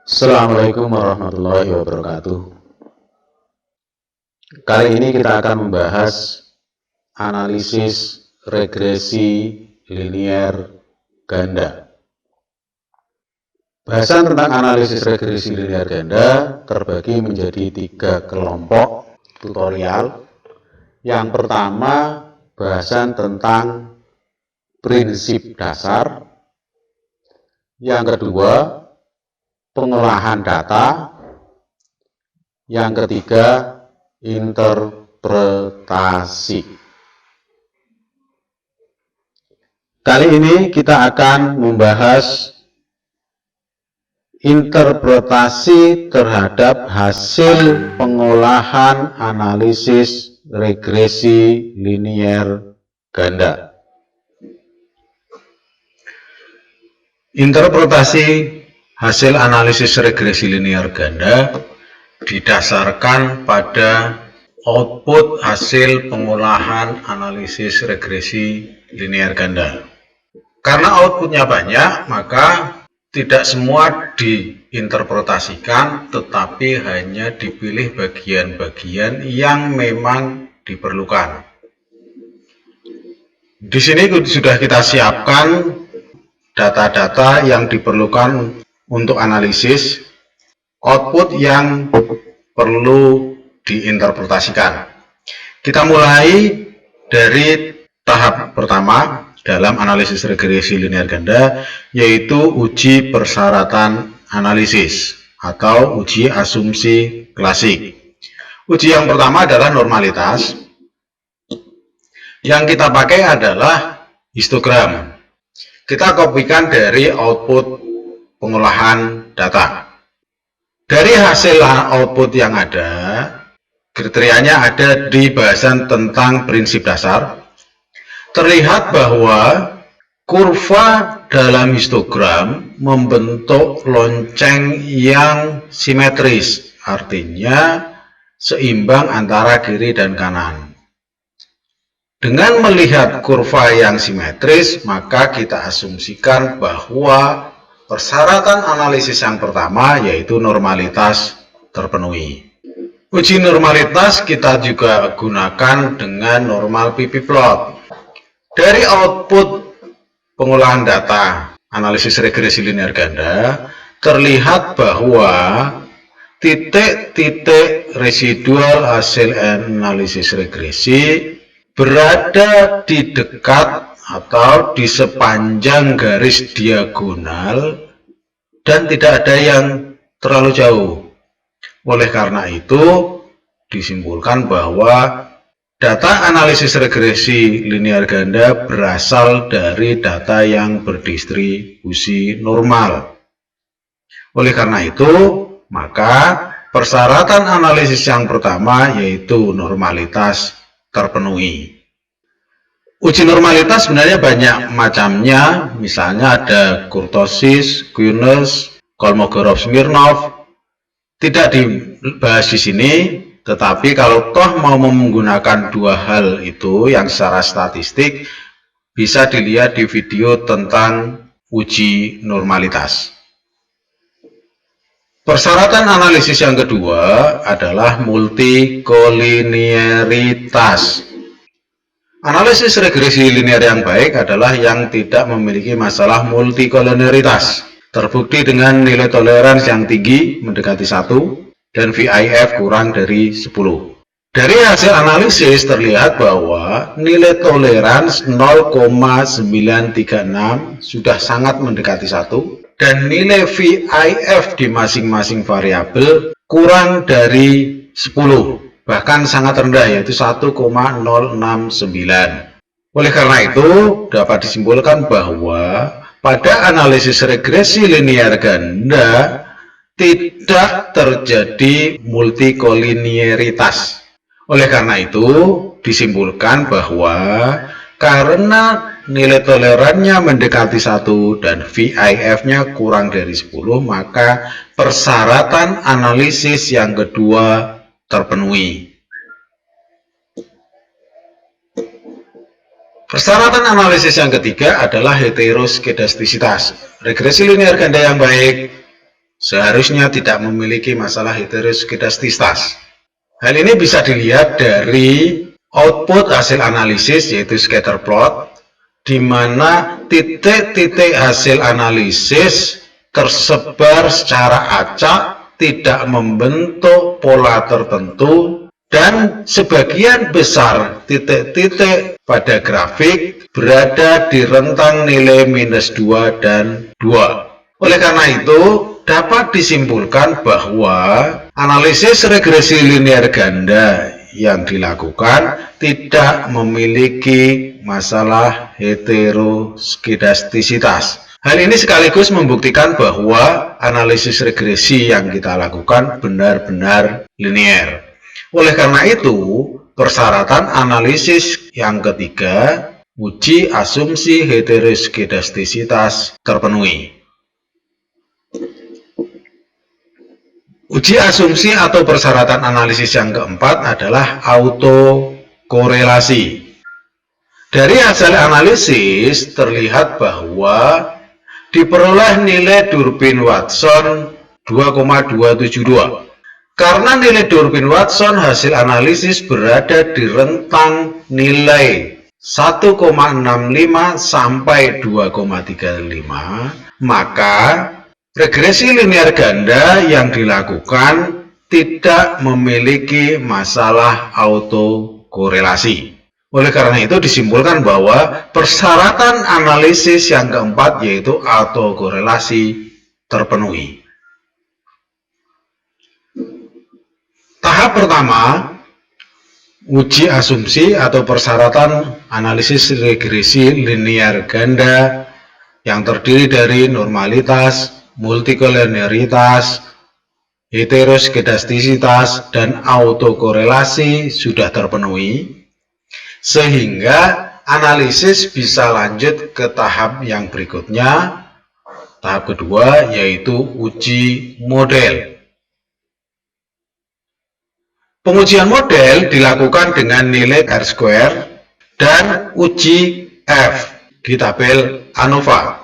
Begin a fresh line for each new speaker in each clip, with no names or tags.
Assalamualaikum warahmatullahi wabarakatuh. Kali ini kita akan membahas analisis regresi linier ganda. Bahasan tentang analisis regresi linier ganda terbagi menjadi 3 kelompok tutorial. Yang pertama, bahasan tentang prinsip dasar. Yang kedua, pengolahan data. Yang ketiga, interpretasi. Kali ini kita akan membahas interpretasi terhadap hasil pengolahan analisis regresi linier ganda. Interpretasi hasil analisis regresi linier ganda didasarkan pada output hasil pengolahan analisis regresi linier ganda. Karena outputnya banyak, maka tidak semua diinterpretasikan, tetapi hanya dipilih bagian-bagian yang memang diperlukan. Di sini sudah kita siapkan data-data yang diperlukan untuk analisis output yang perlu diinterpretasikan. Kita mulai dari tahap pertama dalam analisis regresi linier ganda, yaitu uji persyaratan analisis atau uji asumsi klasik. Uji yang pertama adalah normalitas. Yang kita pakai adalah histogram. Kita kopikan dari output pengolahan data. Dari hasil output yang ada, kriterianya ada di bahasan tentang prinsip dasar. Terlihat bahwa kurva dalam histogram membentuk lonceng yang simetris, artinya seimbang antara kiri dan kanan. Dengan melihat kurva yang simetris, maka kita asumsikan bahwa persyaratan analisis yang pertama, yaitu normalitas, terpenuhi. Uji normalitas kita juga gunakan dengan normal pp-plot. Dari output pengolahan data analisis regresi linier ganda, terlihat bahwa titik-titik residual hasil analisis regresi berada di dekat atau di sepanjang garis diagonal dan tidak ada yang terlalu jauh. Oleh karena itu, disimpulkan bahwa data analisis regresi linier ganda berasal dari data yang berdistribusi normal. Oleh karena itu, maka persyaratan analisis yang pertama, yaitu normalitas, terpenuhi. Uji normalitas sebenarnya banyak macamnya, misalnya ada kurtosis, Queens, Kolmogorov-Smirnov. Tidak dibahas di sini, tetapi kalau toh mau menggunakan dua hal itu yang secara statistik, bisa dilihat di video tentang uji normalitas. Persyaratan analisis yang kedua adalah multikolinearitas. Analisis regresi linier yang baik adalah yang tidak memiliki masalah multikolinearitas. Terbukti dengan nilai toleransi yang tinggi mendekati 1 dan VIF kurang dari 10. Dari hasil analisis terlihat bahwa nilai toleransi 0,936 sudah sangat mendekati 1 dan nilai VIF di masing-masing variabel kurang dari 10. Bahkan sangat rendah, yaitu 1,069. Oleh karena itu, dapat disimpulkan bahwa pada analisis regresi linier ganda tidak terjadi multikolinearitas. Oleh karena itu, disimpulkan bahwa karena nilai tolerannya mendekati 1 dan VIF-nya kurang dari 10, maka persyaratan analisis yang kedua terpenuhi. Persyaratan analisis yang ketiga adalah heteroskedastisitas. Regresi linear ganda yang baik seharusnya tidak memiliki masalah heteroskiedastisitas. Hal ini bisa dilihat dari output hasil analisis, yaitu scatter plot, di mana titik-titik hasil analisis tersebar secara acak, tidak membentuk pola tertentu, dan sebagian besar titik-titik pada grafik berada di rentang nilai -2 dan 2. Oleh karena itu, dapat disimpulkan bahwa analisis regresi linear ganda yang dilakukan tidak memiliki masalah heteroskiedastisitas. Hal ini sekaligus membuktikan bahwa analisis regresi yang kita lakukan benar-benar linear. Oleh karena itu, persyaratan analisis yang ketiga, uji asumsi heteroskiedastisitas, terpenuhi. Uji asumsi atau persyaratan analisis yang keempat adalah autokorelasi. Dari hasil analisis terlihat bahwa diperoleh nilai Durbin-Watson 2,272. Karena nilai Durbin-Watson hasil analisis berada di rentang nilai 1,65 sampai 2,35, maka regresi linear ganda yang dilakukan tidak memiliki masalah autokorelasi. Oleh karena itu disimpulkan bahwa persyaratan analisis yang keempat, yaitu autokorelasi, terpenuhi. Tahap pertama, uji asumsi atau persyaratan analisis regresi linear ganda yang terdiri dari normalitas, multikolonialitas, heteroskiedastisitas, dan autokorelasi sudah terpenuhi, sehingga analisis bisa lanjut ke tahap yang berikutnya, tahap kedua, yaitu uji model. Pengujian model dilakukan dengan nilai R² dan uji F di tabel ANOVA.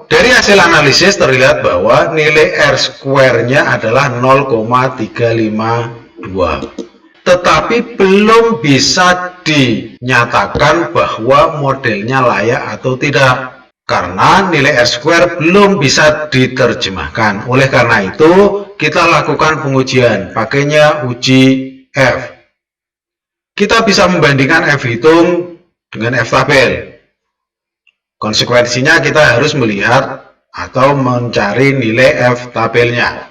Dari hasil analisis terlihat bahwa nilai R²-nya adalah 0,352. Tetapi belum bisa dinyatakan bahwa modelnya layak atau tidak, karena nilai R² belum bisa diterjemahkan. Oleh karena itu, kita lakukan pengujian, pakainya uji F. Kita bisa membandingkan F hitung dengan F tabel. Konsekuensinya kita harus melihat atau mencari nilai F tabelnya.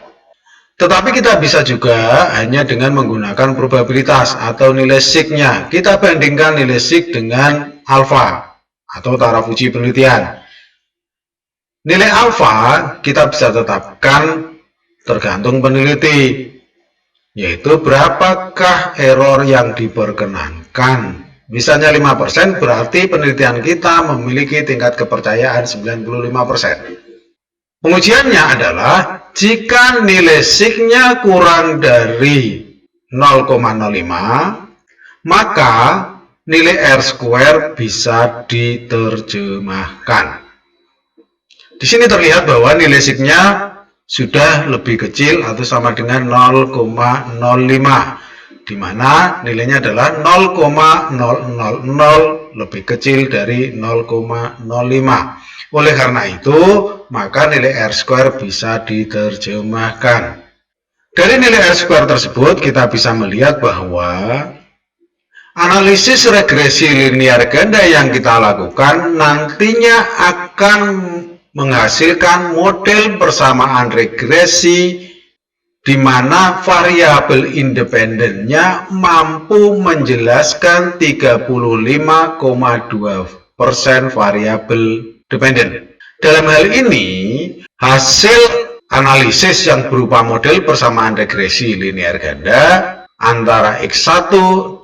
Tetapi kita bisa juga hanya dengan menggunakan probabilitas atau nilai sig-nya. Kita bandingkan nilai sig dengan alfa atau taraf uji penelitian. Nilai alfa kita bisa tetapkan tergantung peneliti, yaitu berapakah error yang diperkenankan. Misalnya 5%, berarti penelitian kita memiliki tingkat kepercayaan 95%. Pengujiannya adalah jika nilai sig-nya kurang dari 0,05, maka nilai R² bisa diterjemahkan. Di sini terlihat bahwa nilai sig-nya sudah lebih kecil atau sama dengan 0,05, di mana nilainya adalah 0,000 lebih kecil dari 0,05. Oleh karena itu, maka nilai R² bisa diterjemahkan. Dari nilai R² tersebut, kita bisa melihat bahwa analisis regresi linear ganda yang kita lakukan nantinya akan menghasilkan model persamaan regresi di mana variabel independennya mampu menjelaskan 35,2% variabel dependen. Dalam hal ini, hasil analisis yang berupa model persamaan regresi linear ganda antara X1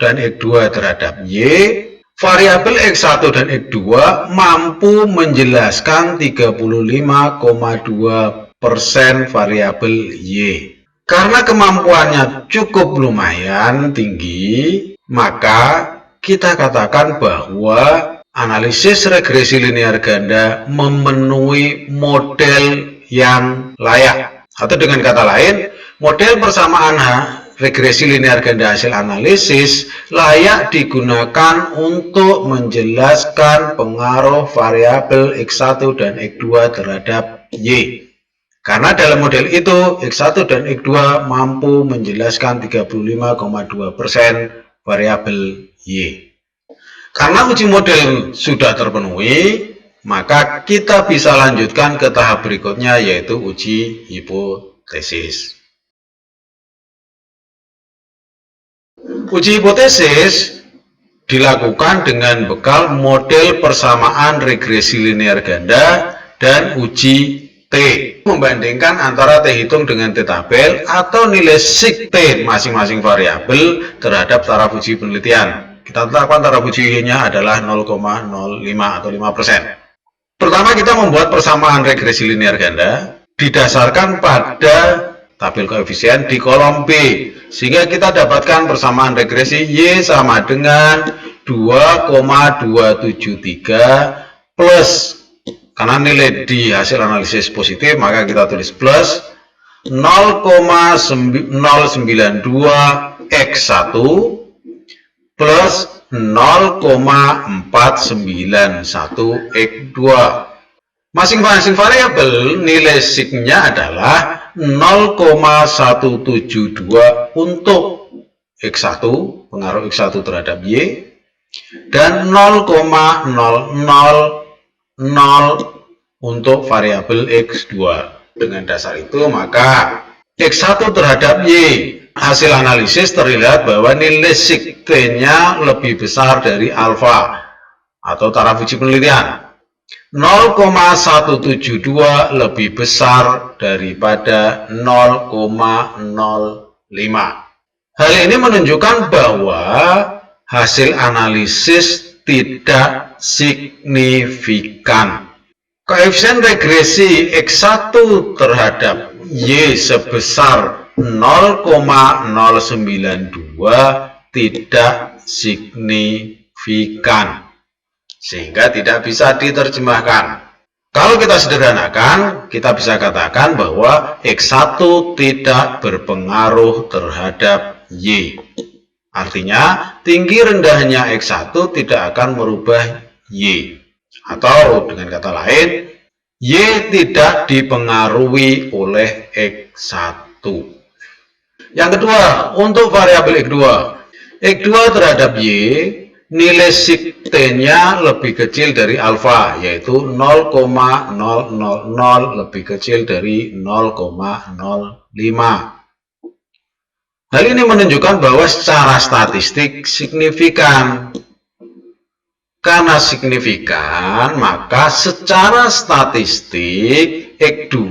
dan X2 terhadap Y, variabel X1 dan X2 mampu menjelaskan 35,2% variabel Y. Karena kemampuannya cukup lumayan tinggi, maka kita katakan bahwa analisis regresi linear ganda memenuhi model yang layak. Atau dengan kata lain, model persamaan regresi linear ganda hasil analisis layak digunakan untuk menjelaskan pengaruh variabel X1 dan X2 terhadap Y. Karena dalam model itu, X1 dan X2 mampu menjelaskan 35,2% variabel Y. Karena uji model sudah terpenuhi, maka kita bisa lanjutkan ke tahap berikutnya, yaitu uji hipotesis. Uji hipotesis dilakukan dengan bekal model persamaan regresi linear ganda dan uji T. Membandingkan antara T hitung dengan T tabel atau nilai sig T masing-masing variabel terhadap taraf uji penelitian. Kita tetapkan taraf ujinya adalah 0,05 atau 5%. Pertama, kita membuat persamaan regresi linear ganda didasarkan pada tabel koefisien di kolom B, sehingga kita dapatkan persamaan regresi Y sama dengan 2,273 plus, karena nilai di hasil analisis positif maka kita tulis plus 0,092 X1 plus 0,491 X2. Masing-masing variabel nilai signya adalah 0,172 untuk X1, pengaruh X1 terhadap Y, dan 0,000 untuk variabel X2. Dengan dasar itu maka X1 terhadap Y, hasil analisis terlihat bahwa nilai sig T-nya lebih besar dari alfa atau taraf uji penelitian. 0,172 lebih besar daripada 0,05. Hal ini menunjukkan bahwa hasil analisis tidak signifikan. Koefisien regresi X1 terhadap Y sebesar 0,092 tidak signifikan, sehingga tidak bisa diterjemahkan. Kalau kita sederhanakan, kita bisa katakan bahwa X1 tidak berpengaruh terhadap Y. Artinya, tinggi rendahnya X1 tidak akan merubah Y. Atau dengan kata lain, Y tidak dipengaruhi oleh X1. Yang kedua, untuk variabel X2. X2 terhadap Y, nilai sig T-nya lebih kecil dari alfa, yaitu 0,000 lebih kecil dari 0,05. Hal ini menunjukkan bahwa secara statistik signifikan. Karena signifikan, maka secara statistik X2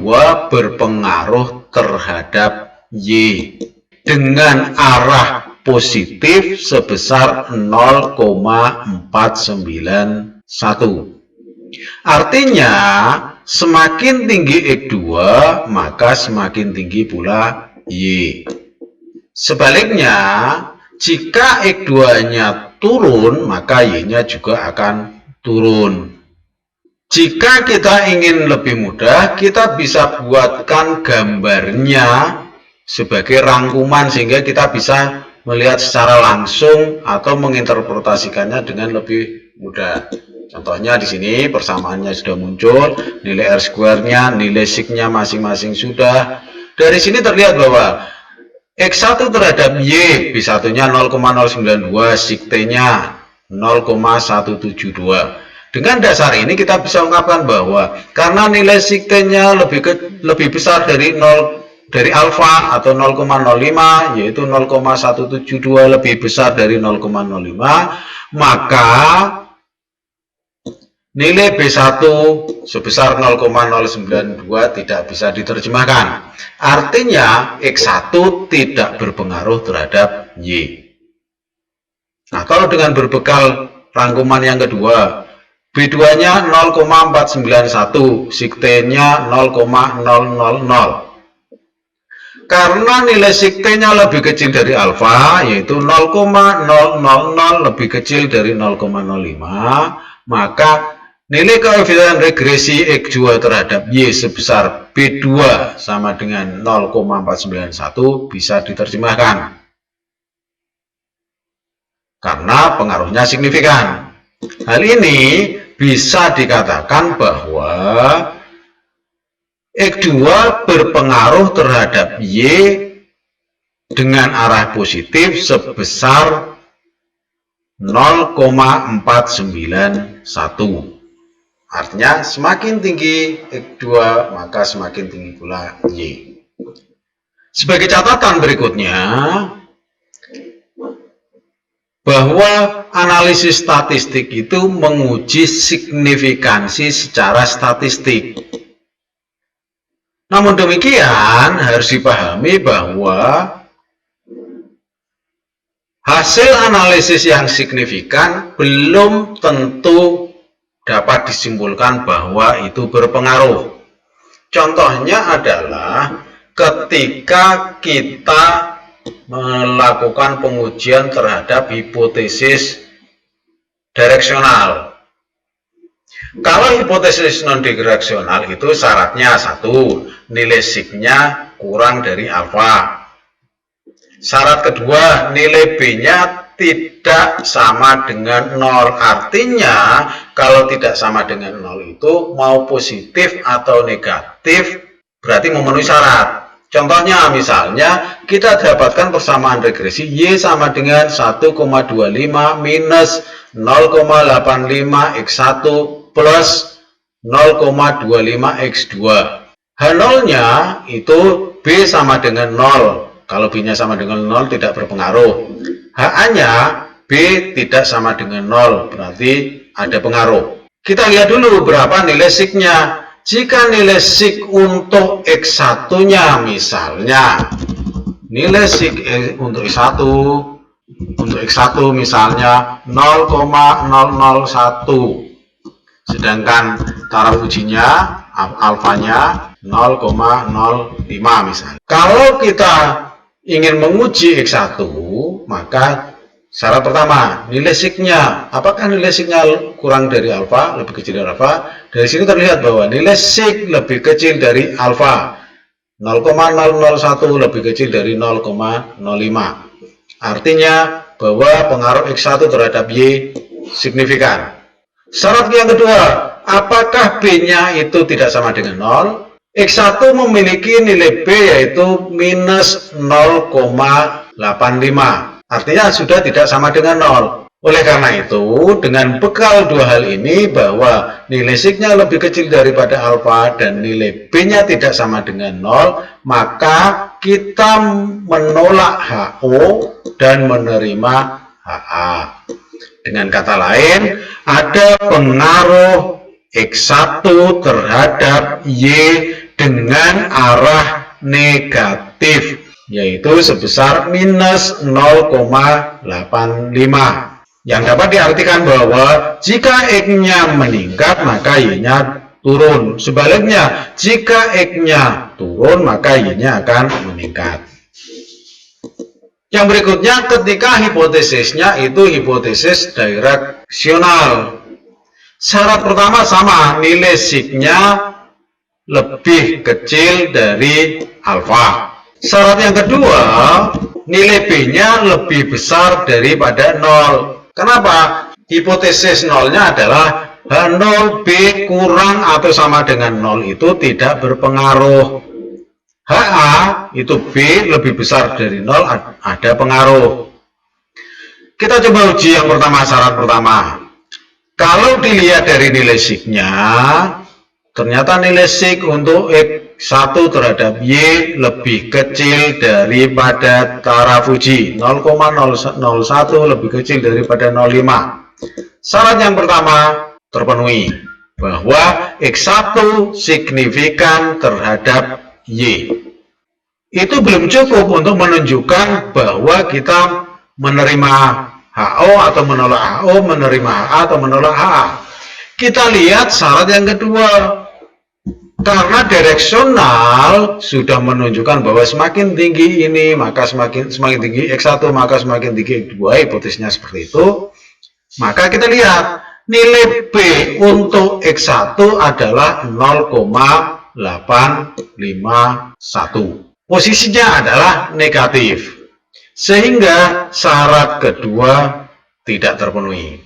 berpengaruh terhadap Y dengan arah positif sebesar 0,491. Artinya, semakin tinggi X2, maka semakin tinggi pula Y. Sebaliknya, jika X2-nya turun, maka Y-nya juga akan turun. Jika kita ingin lebih mudah, kita bisa buatkan gambarnya sebagai rangkuman sehingga kita bisa melihat secara langsung atau menginterpretasikannya dengan lebih mudah. Contohnya di sini persamaannya sudah muncul, nilai R2-nya, nilai sig-nya masing-masing sudah. Dari sini terlihat bahwa X1 terhadap Y, B1-nya 0,092, sig T-nya 0,172. Dengan dasar ini kita bisa ungkapkan bahwa karena nilai sig T-nya lebih besar dari alfa atau 0,05, yaitu 0,172 lebih besar dari 0,05, maka nilai B1 sebesar 0,092 tidak bisa diterjemahkan. Artinya X1 tidak berpengaruh terhadap Y. Nah, kalau dengan berbekal rangkuman yang kedua, B2-nya 0,491, sig T-nya 0,000. Karena nilai sig T-nya lebih kecil dari alfa, yaitu 0,000 lebih kecil dari 0,05, maka Nilai koefisien regresi X2 terhadap Y sebesar B2 sama dengan 0,491 bisa diterjemahkan karena pengaruhnya signifikan. Hal ini bisa dikatakan bahwa X2 berpengaruh terhadap Y dengan arah positif sebesar 0,491. Artinya semakin tinggi X2 maka semakin tinggi pula Y. Sebagai catatan berikutnya, bahwa analisis statistik itu menguji signifikansi secara statistik. Namun demikian harus dipahami bahwa hasil analisis yang signifikan belum tentu dapat disimpulkan bahwa itu berpengaruh. Contohnya adalah ketika kita melakukan pengujian terhadap hipotesis direksional. Kalau hipotesis non-direksional itu syaratnya satu, nilai sigma kurang dari alfa. Syarat kedua, nilai B-nya tidak sama dengan 0. Artinya, kalau tidak sama dengan 0 itu mau positif atau negatif berarti memenuhi syarat. Contohnya misalnya kita dapatkan persamaan regresi Y sama dengan 1,25 minus 0,85 X1 plus 0,25 X2. H0-nya itu B sama dengan 0. Kalau B-nya sama dengan 0 tidak berpengaruh. HA-nya B tidak sama dengan 0, berarti ada pengaruh. Kita lihat dulu berapa nilai sigma. Jika nilai sig untuk X1-nya misalnya, nilai sig untuk X1 misalnya 0,001. Sedangkan taraf ujinya, alfanya 0,05 misalnya. Kalau kita ingin menguji X1, maka syarat pertama, nilai sigma. Apakah nilai sigma kurang dari alfa, lebih kecil dari alfa? Dari sini terlihat bahwa nilai sig lebih kecil dari alfa. 0,001 lebih kecil dari 0,05. Artinya bahwa pengaruh X1 terhadap Y signifikan. Syarat yang kedua, apakah B-nya itu tidak sama dengan 0? X1 memiliki nilai B yaitu minus 0,85. Artinya sudah tidak sama dengan 0. Oleh karena itu, dengan bekal dua hal ini bahwa nilai sigma lebih kecil daripada alfa dan nilai B-nya tidak sama dengan 0, maka kita menolak HO dan menerima HA. Dengan kata lain, ada pengaruh X1 terhadap Y dengan arah negatif, yaitu sebesar minus 0,85. Yang dapat diartikan bahwa jika X-nya meningkat, maka Y-nya turun. Sebaliknya, jika X-nya turun, maka Y-nya akan meningkat. Yang berikutnya, ketika hipotesisnya itu hipotesis direksional. Syarat pertama sama, nilai sigma lebih kecil dari alfa. Syarat yang kedua, nilai B-nya lebih besar daripada 0. Kenapa? Hipotesis 0-nya adalah H0 B kurang atau sama dengan 0 itu tidak berpengaruh. HA itu B lebih besar dari 0 ada pengaruh. Kita coba uji yang pertama, syarat pertama. Kalau dilihat dari nilai sigma, ternyata nilai sig untuk X1 terhadap Y lebih kecil daripada taraf uji, 0,001 lebih kecil daripada 0,5. Syarat yang pertama terpenuhi, bahwa X1 signifikan terhadap Y. Itu belum cukup untuk menunjukkan bahwa kita menerima HO atau menolak HO, menerima HA atau menolak HA. Kita lihat syarat yang kedua. Karena direksional sudah menunjukkan bahwa semakin tinggi ini maka semakin tinggi X1 maka semakin tinggi X2, hipotesisnya seperti itu. Maka kita lihat Nilai B untuk X1 adalah 0,851. Posisinya adalah negatif, sehingga syarat kedua tidak terpenuhi.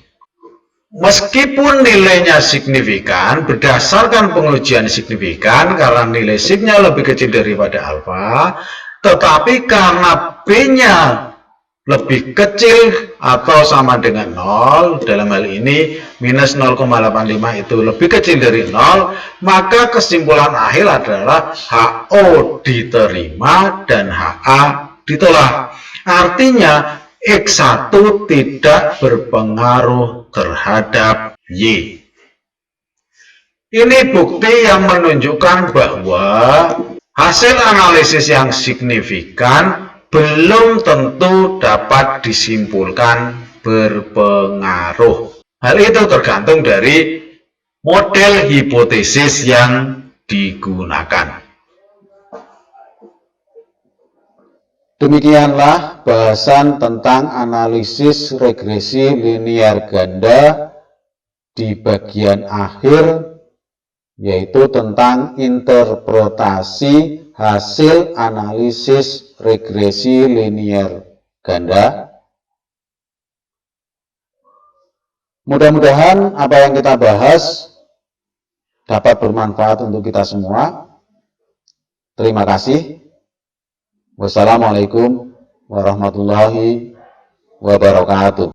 Meskipun nilainya signifikan, berdasarkan pengujian signifikan, karena nilai signya lebih kecil daripada alfa, tetapi karena B-nya lebih kecil atau sama dengan 0, dalam hal ini minus 0,85 itu lebih kecil dari 0, maka kesimpulan akhir adalah HO diterima dan HA ditolak. Artinya X1 tidak berpengaruh terhadap Y. Ini bukti yang menunjukkan bahwa hasil analisis yang signifikan belum tentu dapat disimpulkan berpengaruh. Hal itu tergantung dari model hipotesis yang digunakan. Demikianlah bahasan tentang analisis regresi linear ganda di bagian akhir, yaitu tentang interpretasi hasil analisis regresi linear ganda. Mudah-mudahan apa yang kita bahas dapat bermanfaat untuk kita semua. Terima kasih. Wassalamualaikum warahmatullahi wabarakatuh.